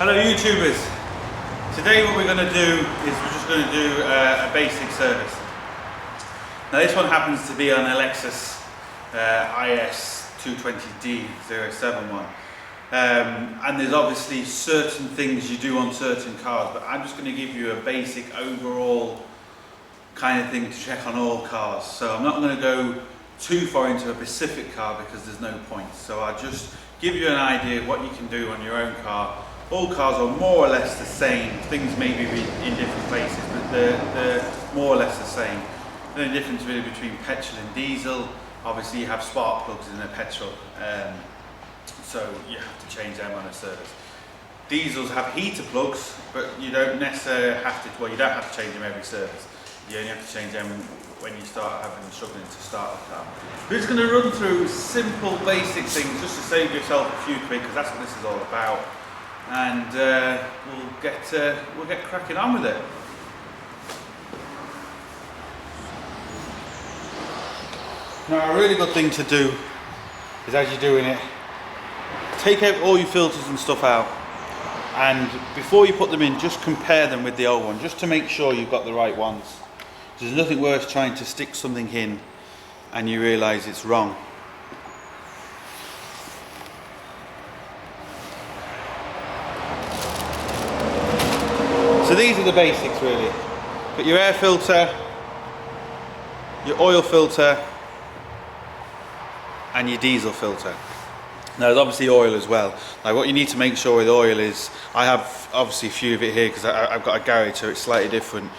Hello YouTubers. Today what we're going to do is we're just going to do a basic service. Now this one happens to be on a Lexus IS 220D071 and there's obviously certain things you do on certain cars, but I'm just going to give you a basic overall kind of thing to check on all cars. So I'm not going to go too far into a specific car because there's no point. So I'll just give you an idea of what you can do on your own car. All cars are more or less the same. Things may be in different places, but they're more or less the same. The only difference really between petrol and diesel, obviously you have spark plugs in a petrol, so you have to change them on a service. Diesels have heater plugs, but you don't necessarily have to, well, you don't have to change them every service. You only have to change them when you start struggling to start a car. We're just going to run through simple basic things just to save yourself a few quid, because that's what this is all about. And we'll get cracking on with it. Now a really good thing to do is, as you're doing it, take out all your filters and stuff out, and before you put them in, just compare them with the old one, just to make sure you've got the right ones. There's nothing worse trying to stick something in and you realise it's wrong. So these are the basics really. Got your air filter, your oil filter, and your diesel filter. Now there's obviously oil as well. Like what you need to make sure with oil is, I have obviously a few of it here because I've got a garage, so it's slightly different.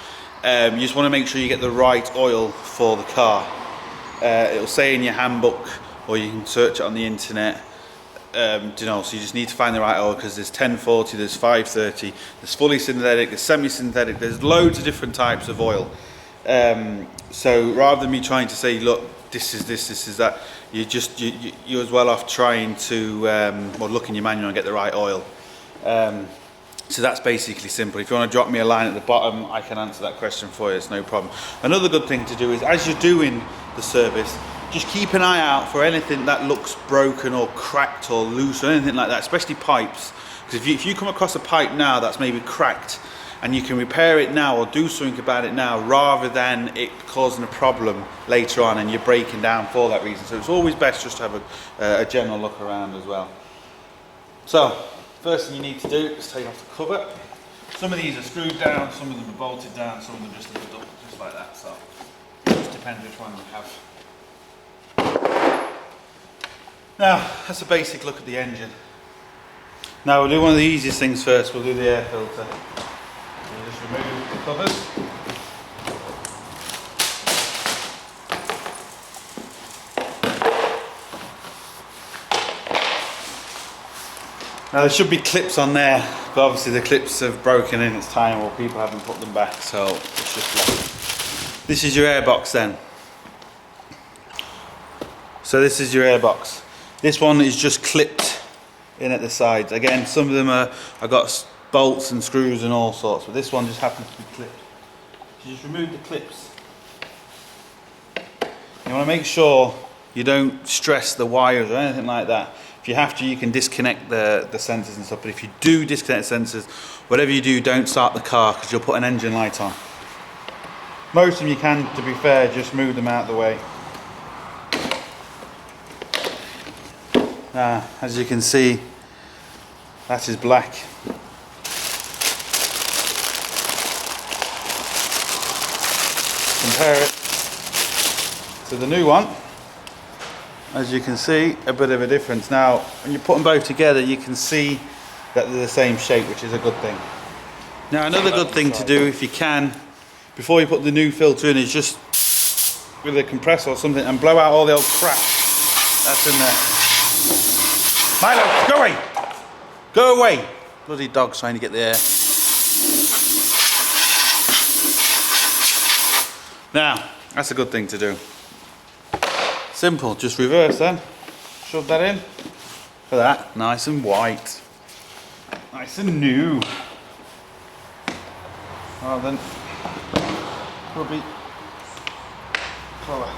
You just want to make sure you get the right oil for the car. It'll say in your handbook, or you can search it on the internet. So you just need to find the right oil, because there's 1040, there's 530, there's fully synthetic, there's semi-synthetic, there's loads of different types of oil. So rather than me trying to say, look, this is this, this is that, you're as well off trying to look in your manual and get the right oil. So that's basically simple. If you want to drop me a line at the bottom, I can answer that question for you, it's no problem. Another good thing to do is, as you're doing the service, just keep an eye out for anything that looks broken or cracked or loose or anything like that, especially pipes. Because if you come across a pipe now that's maybe cracked, and you can repair it now or do something about it now, rather than it causing a problem later on and you're breaking down for that reason. So it's always best just to have a general look around as well. So first thing you need to do is take off the cover. Some of these are screwed down, some of them are bolted down, some of them just lift up, just like that. So it just depends which one you have. Now that's a basic look at the engine. Now we'll do one of the easiest things first. We'll do the air filter. We'll just remove the covers. Now there should be clips on there, but obviously the clips have broken in its time, or people haven't put them back, so it's just left. This is your air box then. So this is your air box. This one is just clipped in at the sides. Again, some of them I've got bolts and screws and all sorts, but this one just happens to be clipped. You just remove the clips. You want to make sure you don't stress the wires or anything like that. If you have to, you can disconnect the sensors and stuff, but if you do disconnect sensors, whatever you do, don't start the car, because you'll put an engine light on. Most of them you can, to be fair, just move them out of the way. As you can see, that is black. Compare it to the new one. As you can see, a bit of a difference. Now, when you put them both together, you can see that they're the same shape, which is a good thing. Now, another good thing to do, if you can, before you put the new filter in, is just with a compressor or something and blow out all the old crap that's in there. Milo, go away! Go away! Bloody dog's trying to get the air. Now, that's a good thing to do. Simple, just reverse then. Shove that in. Look at that, nice and white. Nice and new. Well then, probably colour.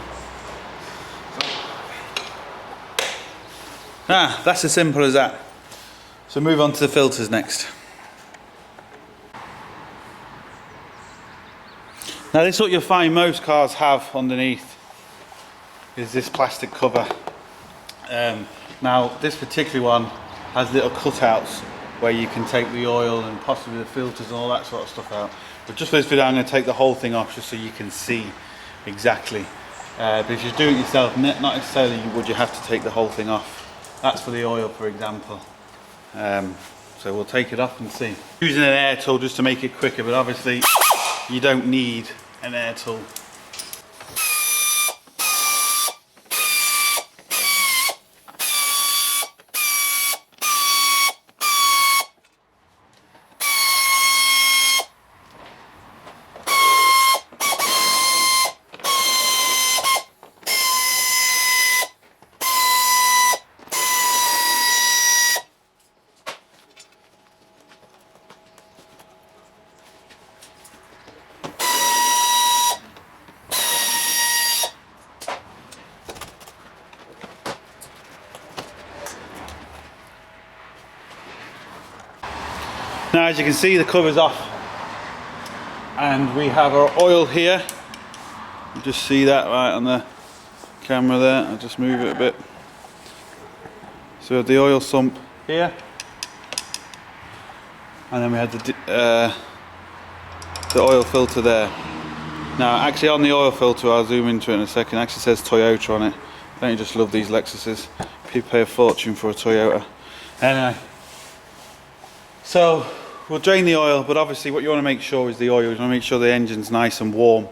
That's as simple as that. So move on to the filters next. Now this is what you'll find most cars have underneath, is this plastic cover. Now this particular one has little cutouts where you can take the oil and possibly the filters and all that sort of stuff out. But just for this video I'm going to take the whole thing off just so you can see exactly. But if you do it yourself, not necessarily would you have to take the whole thing off. That's for the oil, for example. So we'll take it off and see. Using an air tool just to make it quicker, but obviously you don't need an air tool. Now as you can see, the cover's off and we have our oil here. You just see that right on the camera there. I'll just move it a bit. So we have the oil sump here, and then we had the oil filter there. Now actually on the oil filter, I'll zoom into it in a second, it actually says Toyota on it. Don't you just love these Lexuses? People pay a fortune for a Toyota. Anyway, so we'll drain the oil, but obviously what you want to make sure is the oil. You want to make sure the engine's nice and warm,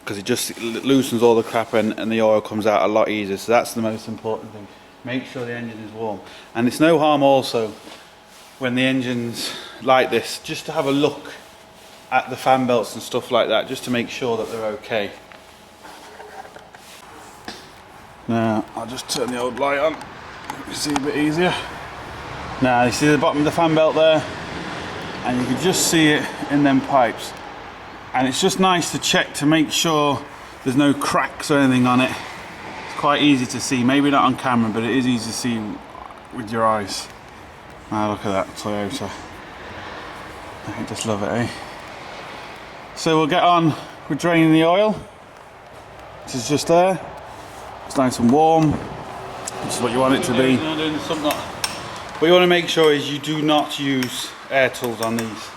because it just loosens all the crap and the oil comes out a lot easier. So that's the most important thing. Make sure the engine is warm. And it's no harm also when the engine's like this, just to have a look at the fan belts and stuff like that, just to make sure that they're okay. Now I'll just turn the old light on, you see a bit easier. Now you see the bottom of the fan belt there, and you can just see it in them pipes, and it's just nice to check to make sure there's no cracks or anything on it. It's quite easy to see, maybe not on camera, but it is easy to see with your eyes. Now look at that Toyota, I just love it, eh? So we'll get on with draining the oil, which is just there. It's nice and warm, which is what you want it to be. What you want to make sure is you do not use air tools on these.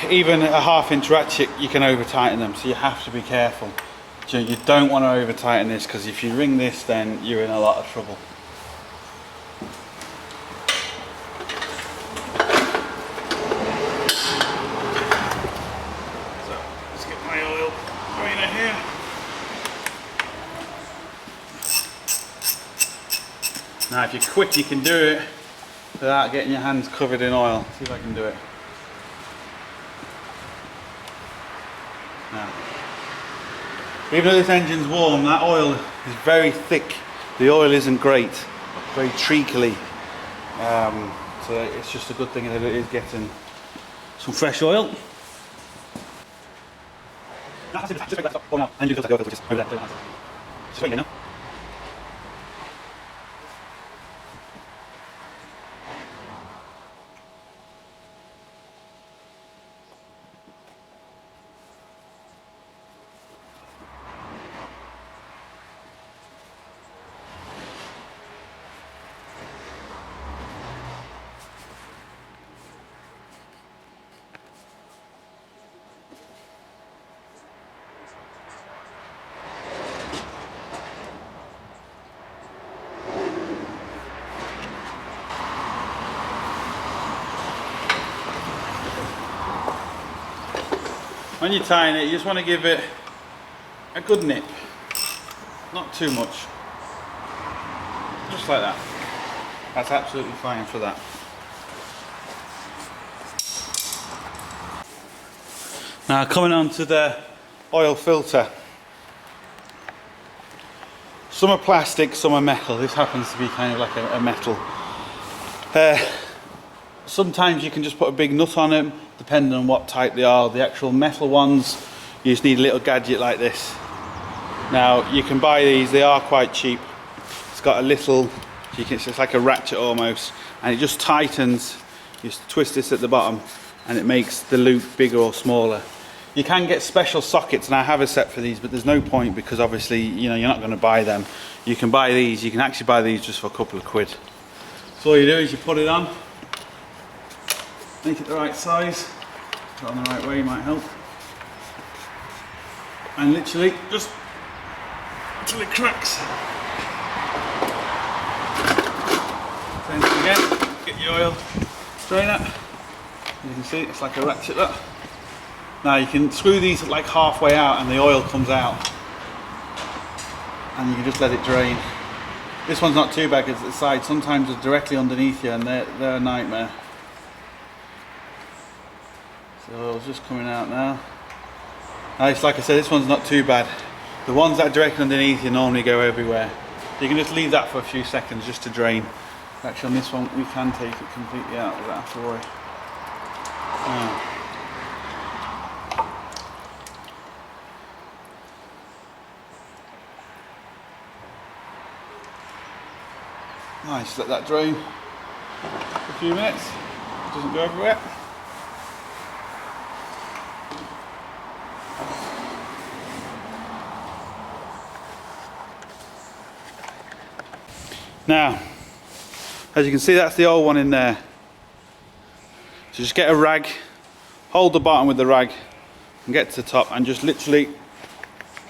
Even a 1/2 inch ratchet, you can over tighten them, so you have to be careful. So you don't want to over tighten this, because if you ring this, then you're in a lot of trouble. So let's get my oil drainer here. Now if you're quick, you can do it without getting your hands covered in oil. See if I can do it. Now, even though this engine's warm, that oil is very thick. The oil isn't great, very treacly. So it's just a good thing that it is getting some fresh oil. When you're tying it, you just want to give it a good nip, not too much, just like that. That's absolutely fine for that. Now coming on to the oil filter. Some are plastic, some are metal. This happens to be kind of like a metal. Sometimes you can just put a big nut on them, depending on what type they are. The actual metal ones, you just need a little gadget like this. Now you can buy these, they are quite cheap. It's got a little, it's like a ratchet almost, and it just tightens. You just twist this at the bottom and it makes the loop bigger or smaller. You can get special sockets, and I have a set for these, but there's no point because obviously, you know, you're not going to buy them. You can buy these, you can actually buy these just for a couple of quid. So all you do is you put it on, make it the right size, put it on the right way might help, and literally just until it cracks. Same thing again, get your oil strainer. You can see it's like a ratchet look. Now you can screw these like halfway out and the oil comes out, and you can just let it drain. This one's not too bad because the side sometimes is directly underneath you, and they're a nightmare. So oil's just coming out now. Now it's like I said, this one's not too bad. The ones that are directly underneath you normally go everywhere. You can just leave that for a few seconds just to drain. Actually on this one we can take it completely out without have to worry. Nice, let that drain for a few minutes. It doesn't go everywhere. Now, as you can see, that's the old one in there. So just get a rag, hold the bottom with the rag, and get to the top, and just literally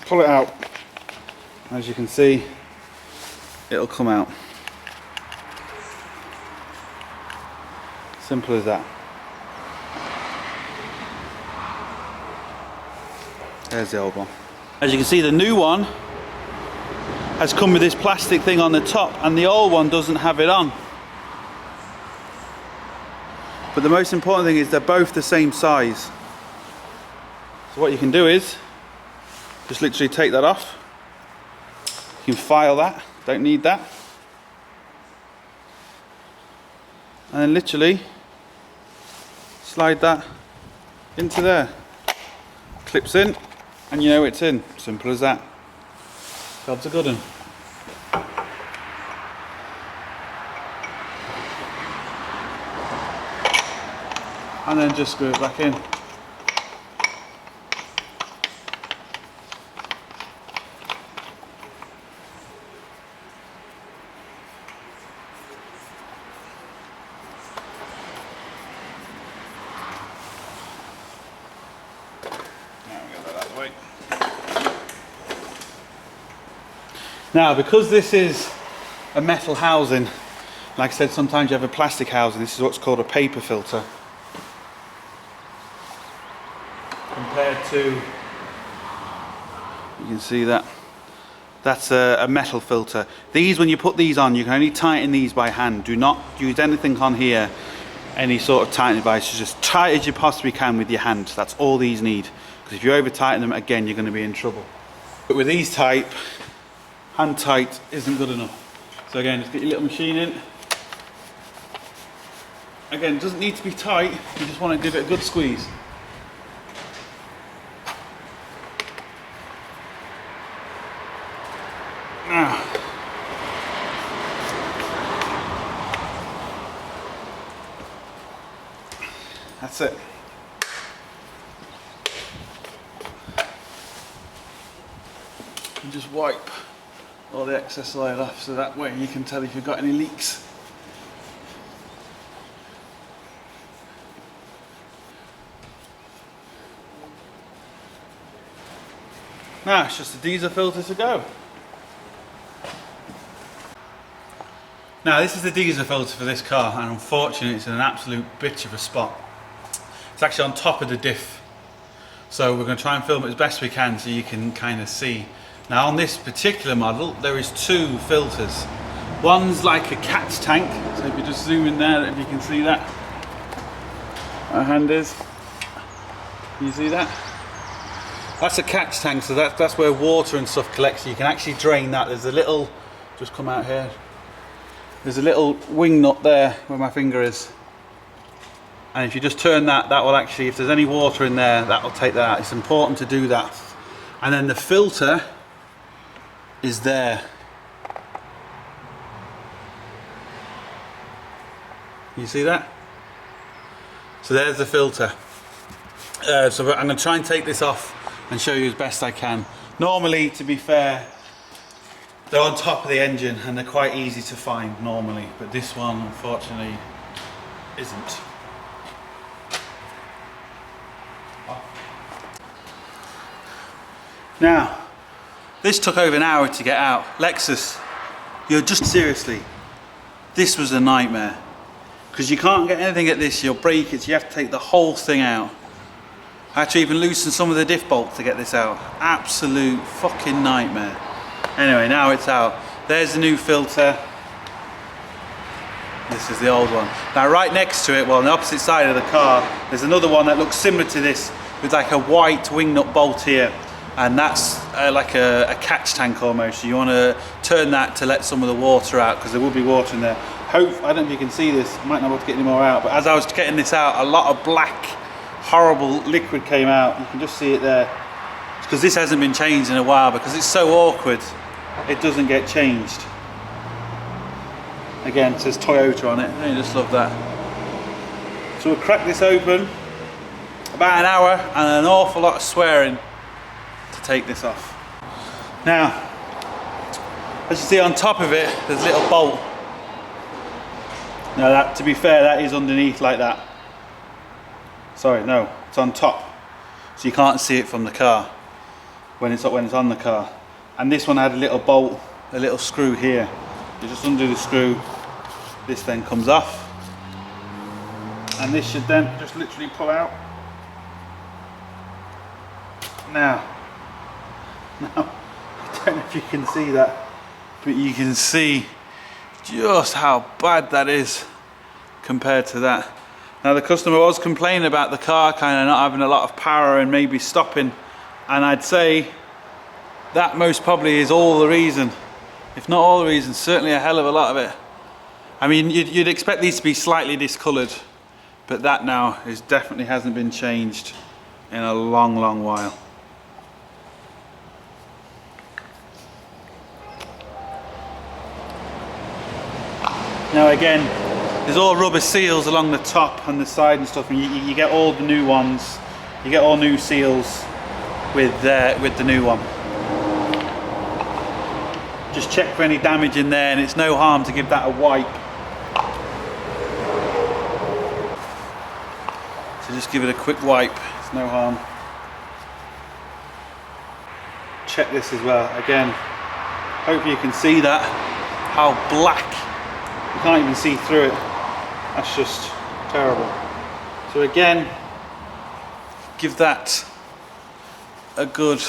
pull it out. As you can see, it'll come out. Simple as that. There's the old one. As you can see, the new one has come with this plastic thing on the top, and the old one doesn't have it on. But the most important thing is they're both the same size. So what you can do is just literally take that off. You can file that, don't need that. And then literally slide that into there. Clips in, and you know it's in. Simple as that. Job's a good one. And then just screw it back in. Now, because this is a metal housing, like I said, sometimes you have a plastic housing. This is what's called a paper filter. Compared to, you can see that, that's a metal filter. These, when you put these on, you can only tighten these by hand. Do not use anything on here, any sort of tightening device. Just tight as you possibly can with your hand. That's all these need. Because if you over tighten them, again, you're going to be in trouble. But with these type, hand tight isn't good enough. So again, just get your little machine in. Again, it doesn't need to be tight, you just want to give it a good squeeze. Now, that's it. And just wipe all the excess oil off, so that way you can tell if you've got any leaks. Now it's just a diesel filter to go. Now this is the diesel filter for this car, and unfortunately it's in an absolute bitch of a spot. It's actually on top of the diff. So we're going to try and film it as best we can so you can kind of see. Now on this particular model there is two filters. One's like a catch tank, so if you just zoom in there, if you can see that. My hand is. Can you see that? That's a catch tank, so that's where water and stuff collects. You can actually drain that. There's a little, just come out here. There's a little wing nut there where my finger is. And if you just turn that, that will actually, if there's any water in there, that will take that out. It's important to do that. And then the filter is there. You see that? So there's the filter. So I'm going to try and take this off and show you as best I can. Normally, to be fair, they're on top of the engine and they're quite easy to find normally, but this one unfortunately isn't. Now, this took over an hour to get out. Lexus, you're just seriously, this was a nightmare. Because you can't get anything at this, you'll break it, so you have to take the whole thing out. I had to even loosen some of the diff bolts to get this out. Absolute fucking nightmare. Anyway, now it's out. There's the new filter. This is the old one. Now right next to it, well on the opposite side of the car, there's another one that looks similar to this with like a white wing nut bolt here. And that's like a catch tank almost. So you want to turn that to let some of the water out because there will be water in there. I don't know if you can see this, I might not be able to get any more out, but as I was getting this out, a lot of black, horrible liquid came out. You can just see it there. It's because this hasn't been changed in a while because it's so awkward, it doesn't get changed. Again, it says Toyota on it, I just love that. So we'll crack this open, about an hour and an awful lot of swearing to take this off. Now, as you see on top of it, there's a little bolt. Now that, to be fair, that is underneath like that. Sorry, no, it's on top. So you can't see it from the car when it's on the car. And this one had a little bolt, a little screw here. You just undo the screw, this then comes off. And this should then just literally pull out. Now, I don't know if you can see that, but you can see just how bad that is compared to that. Now the customer was complaining about the car kind of not having a lot of power and maybe stopping, and I'd say that most probably is all the reason, if not all the reason, certainly a hell of a lot of it. I mean, you'd expect these to be slightly discoloured, but that now is definitely hasn't been changed in a long while. Now again, there's all rubber seals along the top and the side and stuff, and you get all the new ones. You get all new seals with the new one. Just check for any damage in there, and it's no harm to give that a wipe. So just give it a quick wipe, it's no harm. Check this as well, again, hopefully you can see that, how black. You can't even see through it. That's just terrible. So again, give that a good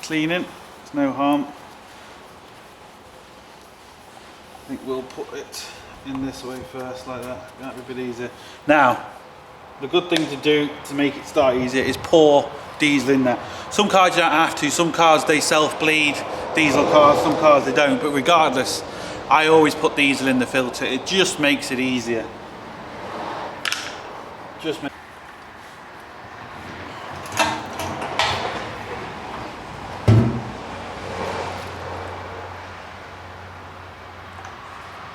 cleaning. There's no harm. I think we'll put it in this way first, like that. That'll be a bit easier. Now, the good thing to do to make it start easier is pour diesel in there. Some cars you don't have to. Some cars they self-bleed. Diesel cars. Some cars they don't. But regardless, I always put diesel in the filter. It just makes it easier.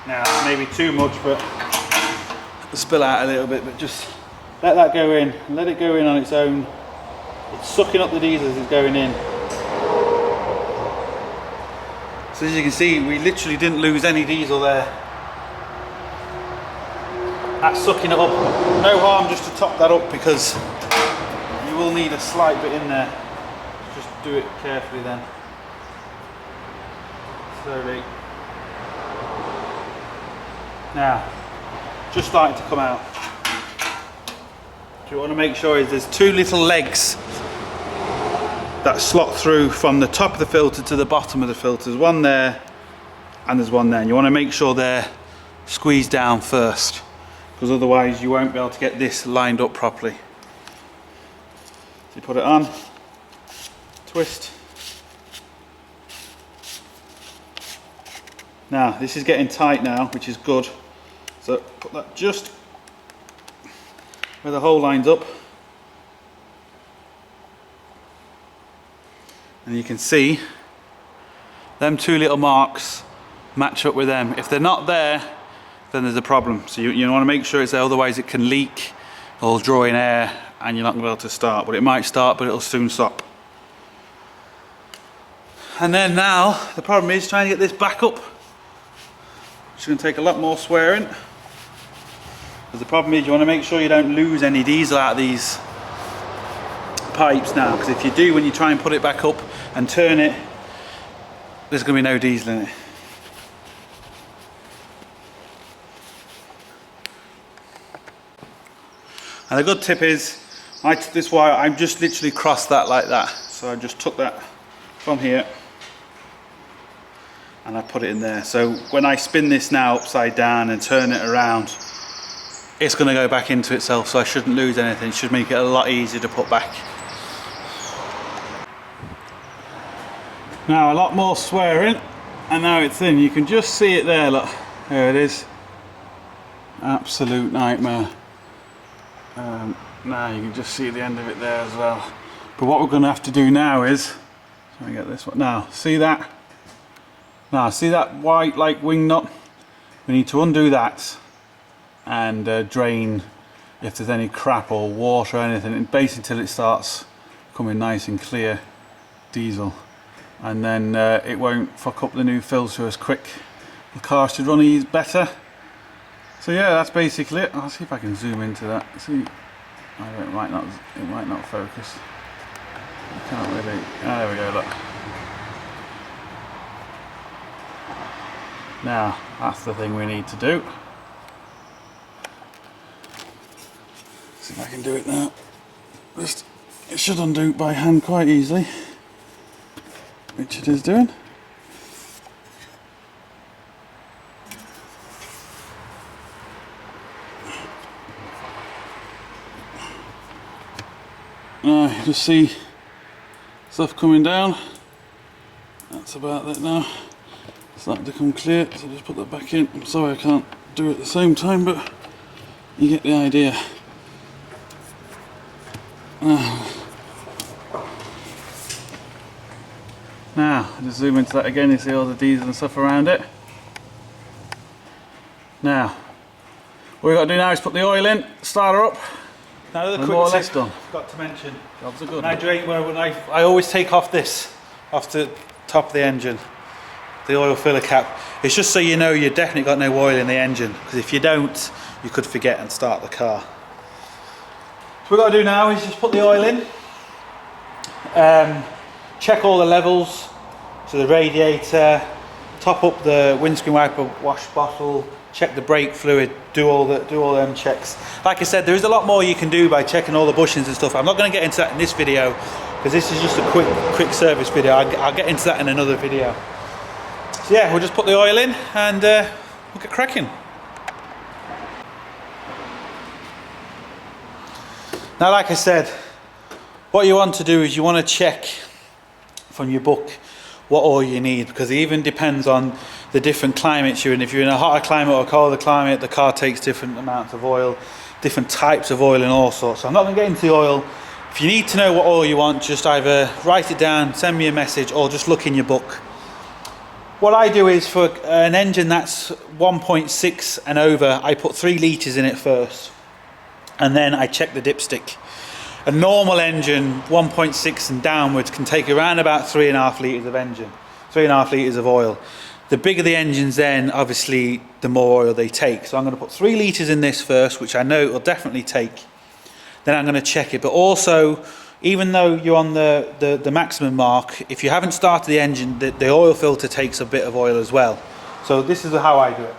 Now, maybe too much, but it'll spill out a little bit, but just let that go in. Let it go in on its own. It's sucking up the diesel as it's going in. So as you can see, we literally didn't lose any diesel there. That's sucking it up. No harm just to top that up, because you will need a slight bit in there. Just do it carefully then. Slowly. Now, just starting to come out. What you want to make sure is there's two little legs that slot through from the top of the filter to the bottom of the filter. There's one there and there's one there. And you want to make sure they're squeezed down first, because otherwise you won't be able to get this lined up properly. So you put it on, twist. Now this is getting tight now, which is good. So put that just where the hole lines up. And you can see them two little marks match up with them. If they're not there, then there's a problem. So you want to make sure it's there, otherwise it can leak it'll draw in air and you're not going to be able to start. But it might start, but it'll soon stop. And then now, the problem is trying to get this back up. It's going to take a lot more swearing. Because the problem is you want to make sure you don't lose any diesel out of these pipes now. Because if you do, when you try and put it back up and turn it, there's going to be no diesel in it. And the good tip is, this wire, I just literally crossed that like that. So I just took that from here and I put it in there. So when I spin this now upside down and turn it around, it's going to go back into itself, so I shouldn't lose anything. It should make it a lot easier to put back. Now a lot more swearing, and now it's in. You can just see it there, look. There it is. Absolute nightmare. Now you can just see the end of it there as well. But what we're going to have to do now is, let me get this one. Now, see that? Now, see that white like wing nut? We need to undo that and drain if there's any crap or water or anything, and basically until it starts coming nice and clear diesel, and then it won't fuck up the new filter as quick. The car should run better. So yeah, that's basically it. I'll see if I can zoom into that. See, it might not focus. I can't really. Ah, there we go. Look. Now that's the thing we need to do. See if I can do it now. It should undo by hand quite easily, which it is doing. Now you just see stuff coming down. That's about that now. It's starting to come clear, so just put that back in. I'm sorry I can't do it at the same time, but you get the idea. Now, just zoom into that again, you see all the diesel and stuff around it. Now, what we've got to do now is put the oil in, start her up. Now another quick tip I forgot to mention. Jobs are good. I always take off this, off the top of the engine, the oil filler cap. It's just so you know you've definitely got no oil in the engine, because if you don't, you could forget and start the car. So what we've got to do now is just put the oil in, check all the levels, so the radiator, top up the windscreen wiper wash bottle, check the brake fluid, do all them checks. Like I said, there is a lot more you can do by checking all the bushings and stuff. I'm not going to get into that in this video, because this is just a quick service video. I'll get into that in another video. So yeah, we'll just put the oil in and we'll get cracking. Now, like I said, what you want to do is you want to check from your book what oil you need, because it even depends on the different climates you're in. If you're in a hotter climate or a colder climate, the car takes different amounts of oil, different types of oil and all sorts. So I'm not going to get into the oil. If you need to know what oil you want, just either write it down, send me a message, or just look in your book. What I do is, for an engine that's 1.6 and over, I put 3 litres in it first, and then I check the dipstick. A normal engine, 1.6 and downwards, can take around about 3.5 litres of engine, 3.5 litres of oil. The bigger the engines, then obviously the more oil they take. So I'm going to put 3 litres in this first, which I know it will definitely take. Then I'm going to check it. But also, even though you're on the maximum mark, if you haven't started the engine, the oil filter takes a bit of oil as well. So this is how I do it.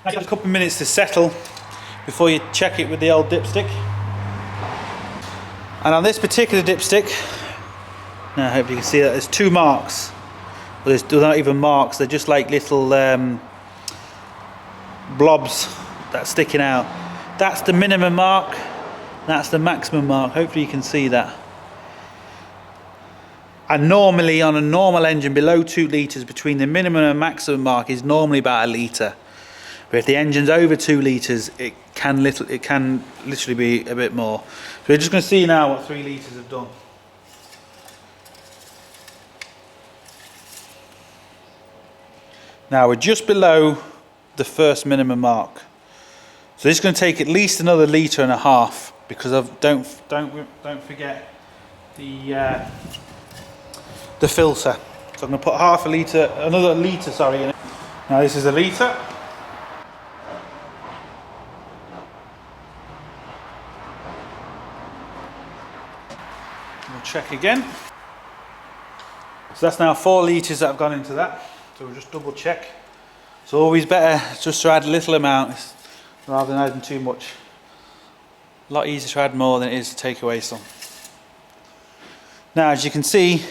Give it a couple of minutes to settle before you check it with the old dipstick. And on this particular dipstick, now I hope you can see that there's 2 marks. Well, they're not even marks, they're just like little blobs that's sticking out. That's the minimum mark, that's the maximum mark. Hopefully you can see that. And normally on a normal engine below 2 litres, between the minimum and maximum mark is normally about 1 litre. But if the engine's over 2 litres, it can literally be a bit more. So we're just going to see now what 3 litres have done. Now we're just below the first minimum mark. So this is going to take at least another litre and a half, because don't forget the filter. So I'm going to put another litre, sorry, in it. Now this is a litre. We'll check again. So that's now 4 litres that have gone into that. So we'll just double check. It's always better just to add a little amount rather than adding too much. A lot easier to add more than it is to take away some. Now, as you can see,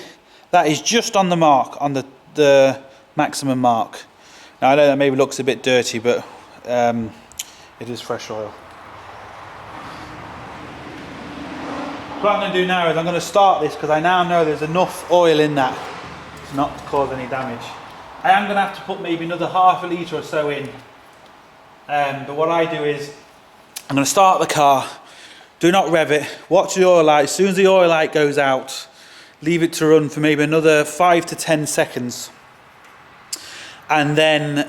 that is just on the mark, on the maximum mark. Now I know that maybe looks a bit dirty, but it is fresh oil. What I'm going to do now is I'm going to start this, because I now know there's enough oil in that to not cause any damage. I am going to have to put maybe another half a litre or so in, but what I do is I'm going to start the car, do not rev it, watch the oil light. As soon as the oil light goes out, leave it to run for maybe another 5 to 10 seconds, and then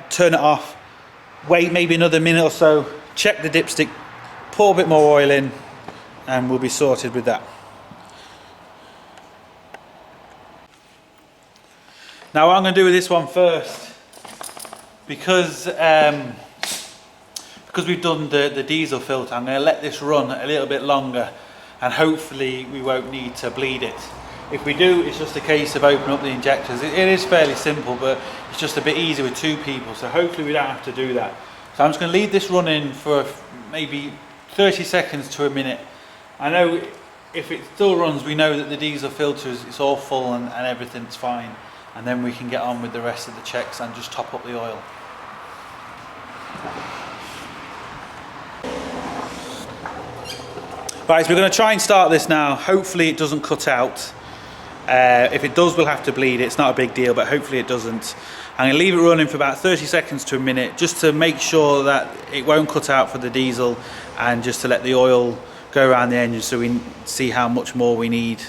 turn it off, wait maybe another minute or so, check the dipstick, pour a bit more oil in, and we'll be sorted with that. Now what I'm going to do with this one first, because we've done the diesel filter, I'm going to let this run a little bit longer, and hopefully we won't need to bleed it. If we do, it's just a case of opening up the injectors. It is fairly simple, but it's just a bit easier with 2 people, so hopefully we don't have to do that. So I'm just going to leave this running for maybe 30 seconds to a minute. I know if it still runs, we know that the diesel filter it's all full and everything's fine, and then we can get on with the rest of the checks and just top up the oil. Right, so we're going to try and start this now. Hopefully it doesn't cut out. If it does, we'll have to bleed it. It's not a big deal, but hopefully it doesn't. I'm going to leave it running for about 30 seconds to a minute, just to make sure that it won't cut out for the diesel, and just to let the oil go around the engine so we see how much more we need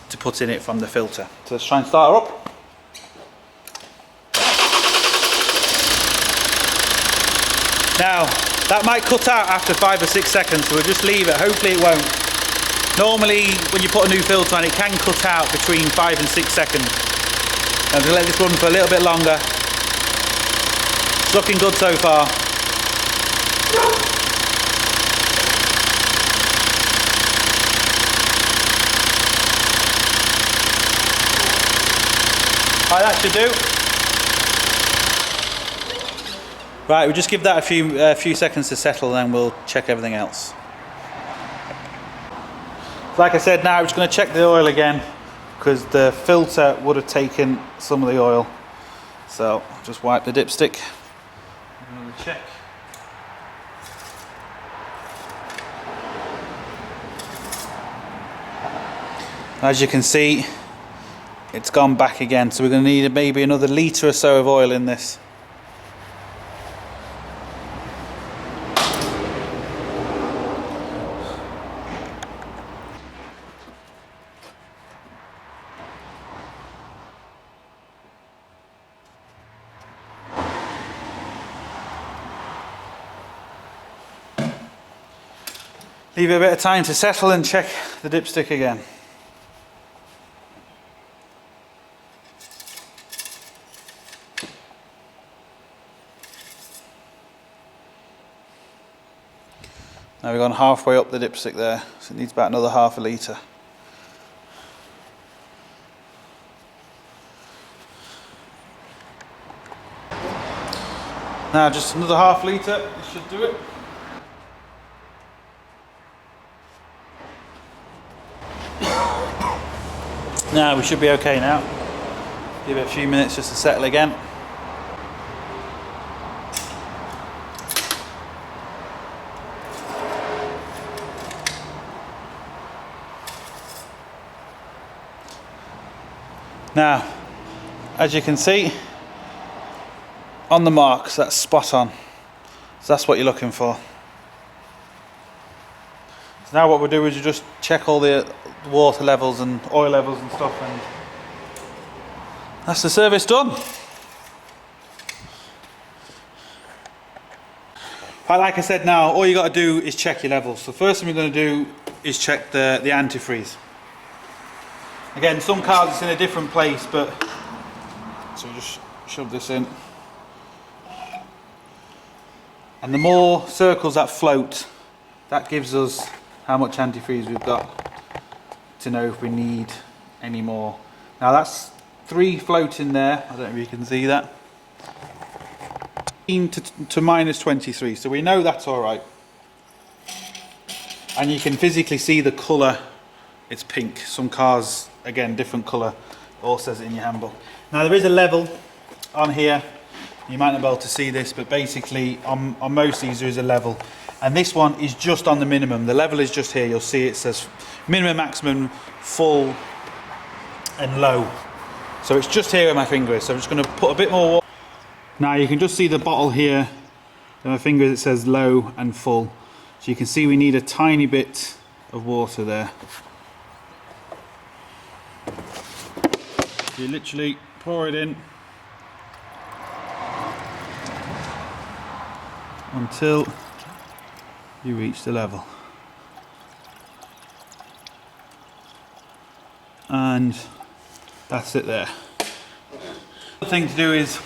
to put in it from the filter. So let's try and start her up. Now, that might cut out after 5 or 6 seconds, so we'll just leave it. Hopefully it won't. Normally, when you put a new filter on, it can cut out between 5 and 6 seconds. I'm going to let this run for a little bit longer. It's looking good so far. Right, that should do. Right, we'll just give that a few seconds to settle, and then we'll check everything else. Like I said, now we're just going to check the oil again, because the filter would have taken some of the oil. So just wipe the dipstick. Another check. As you can see, it's gone back again, so we're going to need maybe another litre or so of oil in this. Leave it a bit of time to settle and check the dipstick again. Now we've gone halfway up the dipstick there, so it needs about another half a litre. Now just another half litre, this should do it. Now we should be okay now. Give it a few minutes just to settle again. Now, as you can see, on the mark, so that's spot on. So that's what you're looking for. So now what we'll do is you just check all the water levels and oil levels and stuff, and that's the service done. Right, like I said, now all you got to do is check your levels. So first thing we're going to do is check the antifreeze. Again, some cars it's in a different place, but so we just shove this in. And the more circles that float, that gives us how much antifreeze we've got to know if we need any more. Now that's 3 floating there. I don't know if you can see that. To minus 23, so we know that's all right. And you can physically see the colour. It's pink. Some cars, again, different colour. All says it in your handbook. Now there is a level on here. You might not be able to see this, but basically on most of these there is a level, and this one is just on the minimum. The level is just here. You'll see it says minimum, maximum, full and low. So it's just here where my finger is. So I'm just going to put a bit more water. Now you can just see the bottle here where my finger is. It says low and full. So you can see we need a tiny bit of water there. You literally pour it in until you reach the level, and that's it there. The thing to do is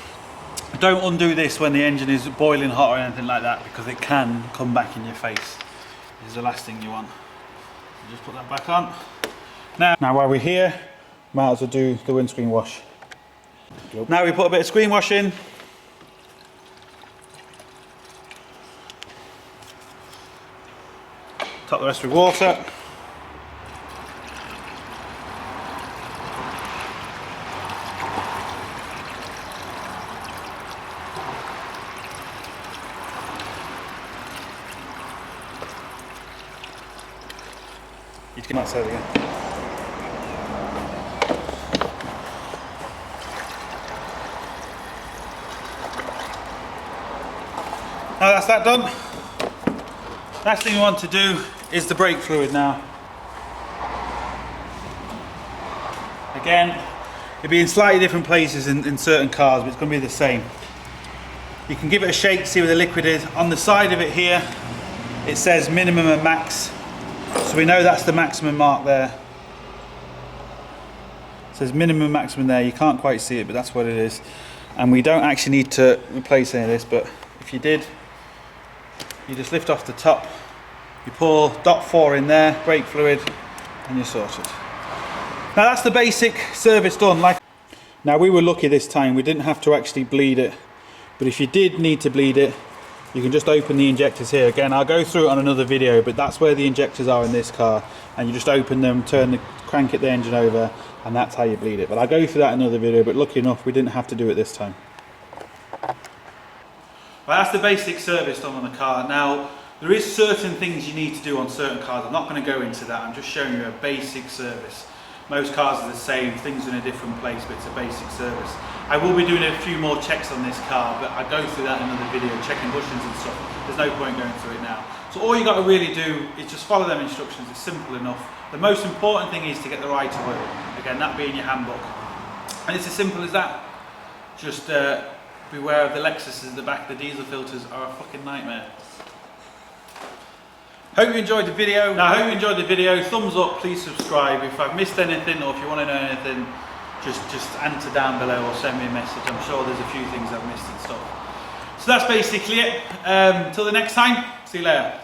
don't undo this when the engine is boiling hot or anything like that, because it can come back in your face. This is the last thing you want. So just put that back on. Now while we're here, might as well do the windscreen wash. Now we put a bit of screen wash in. Top the rest with water. You can say it again. Now that's that done. Last thing we want to do is the brake fluid now. Again, it'll be in slightly different places in certain cars, but it's going to be the same. You can give it a shake, see where the liquid is. On the side of it here, it says minimum and max. So we know that's the maximum mark there. It says minimum, maximum there. You can't quite see it, but that's what it is. And we don't actually need to replace any of this, but if you did, you just lift off the top, you pour .4 in there, brake fluid, and you're sorted. Now that's the basic service done. Now we were lucky this time, we didn't have to actually bleed it, but if you did need to bleed it, you can just open the injectors here. Again, I'll go through it on another video, but that's where the injectors are in this car, and you just open them, crank the engine over, and that's how you bleed it. But I'll go through that in another video, but lucky enough we didn't have to do it this time. Well, that's the basic service done on the car. Now, there is certain things you need to do on certain cars. I'm not going to go into that. I'm just showing you a basic service. Most cars are the same, things are in a different place, but it's a basic service. I will be doing a few more checks on this car, but I'll go through that in another video, checking bushings and stuff. There's no point going through it now. So all you got to really do is just follow them instructions. It's simple enough. The most important thing is to get the right oil. Again, that being your handbook. And it's as simple as that. Just beware of the Lexuses at the back. The diesel filters are a fucking nightmare. Hope you enjoyed the video. Now, I hope you enjoyed the video. Thumbs up, please subscribe. If I've missed anything or if you want to know anything, just answer down below or send me a message. I'm sure there's a few things I've missed and stuff. So that's basically it. Till the next time, see you later.